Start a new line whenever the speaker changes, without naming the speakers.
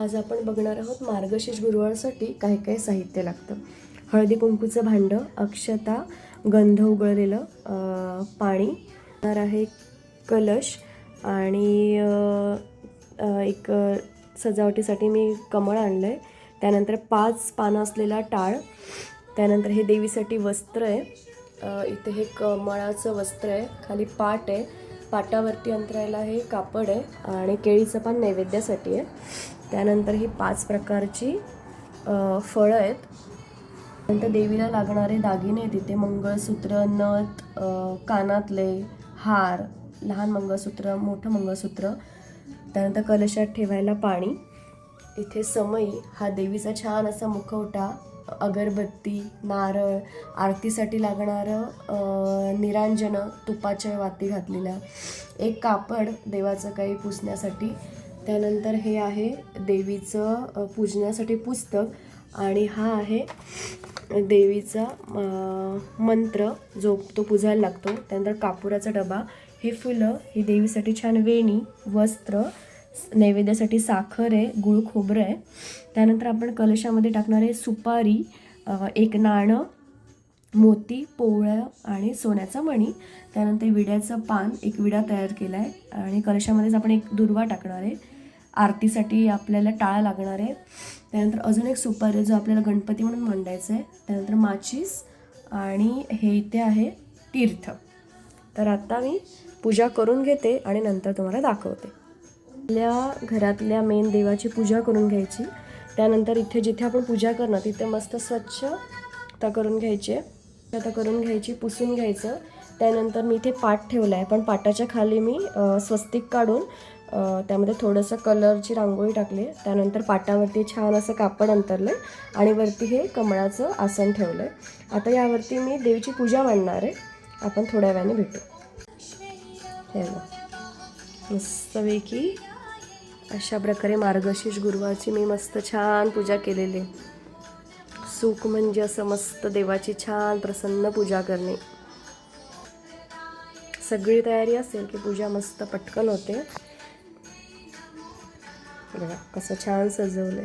आज आपण बघणार आहोत मार्गशीर्ष गुरुवारसाठी काय काय साहित्य लागतं. हळदी कुंकूचं भांडं, अक्षता, गंध उगळलेलं, पाणी लागणार आहे, कलश आणि एक सजावटीसाठी मी कमळ आणलं आहे. त्यानंतर 5 पानं असलेला टाळ. त्यानंतर हे देवीसाठी वस्त्र आहे. इथे हे कमळाचं वस्त्र आहे, खाली पाट आहे, पाटावरती अंतरायला हे कापड आहे आणि केळीचं पान नैवेद्यासाठी आहे. त्यानंतर ही 5 प्रकारची फळं आहेत. नंतर देवीला लागणारे दागिने आहेत. इथे मंगळसूत्र, नथ, कानातले, हार, लहान मंगळसूत्र, मोठं मंगळसूत्र. त्यानंतर कलशात ठेवायला पाणी. इथे समई, हा देवीचा छान असा मुखवटा, अगरबत्ती, नारळ, आरतीसाठी लागणारं निरांजन, तुपाच्या वाती घातलेल्या, एक कापड देवाचं काही पुसण्यासाठी. त्यानंतर हे आहे देवीचं पूजनासाठी पुस्तक आणि हा आहे देवीचा मंत्र जो तो पुजायला लागतो. त्यानंतर कापुराचा डबा, हे फुलं, ही देवीसाठी छान वेणी, वस्त्र, नैवेद्यासाठी साखर आहे, गुळ खोबरं आहे. त्यानंतर आपण कलशामध्ये टाकणार आहे सुपारी, एक नाणं, मोती, पोवळ्या आणि सोन्याचा मणी. त्यानंतर विड्याचं पान, एक विडा तयार केला आहे आणि कलशामध्येच आपण एक दुर्वा टाकणार आहे. आरतीसाठी आपल्याला टाळ लागणार आहे. त्यानंतर अजून एक सुपारी जो आपल्याला गणपती म्हणून मांडायचं आहे. त्यानंतर माचीस आणि हे इथे आहे तीर्थ. तर आता मी पूजा करून घेते आणि नंतर तुम्हाला दाखवते. आपल्या घरातल्या मेन देवाची पूजा करून घ्यायची. त्यानंतर इथे जिथे आपण पूजा करणार तिथे मस्त स्वच्छता करून घ्यायची आहे. आता करून घ्यायची, पुसून घ्यायचं. त्यानंतर मी इथे पाट ठेवला आहे, पण पाटाच्या खाली मी स्वस्तिक काढून त्यामध्ये थोडंसं कलरची रांगोळी टाकली. त्यानंतर पाटावरती छान असं कापड अंतरलं आहे आणि वरती हे कमळाचं आसन ठेवलं आहे. आता यावरती मी देवीची पूजा मांडणार आहे. आपण थोड्या वेळाने भेटू. हे मस्तपैकी अशा प्रकारे मार्गशीर्ष गुरुवारची मी मस्त छान पूजा केलेली. सुख म्हणजे असं मस्त देवाची छान प्रसन्न पूजा करणे. सगळी तयारी असेल की पूजा मस्त पटकन होते. बघा कसं छान सजवलंय.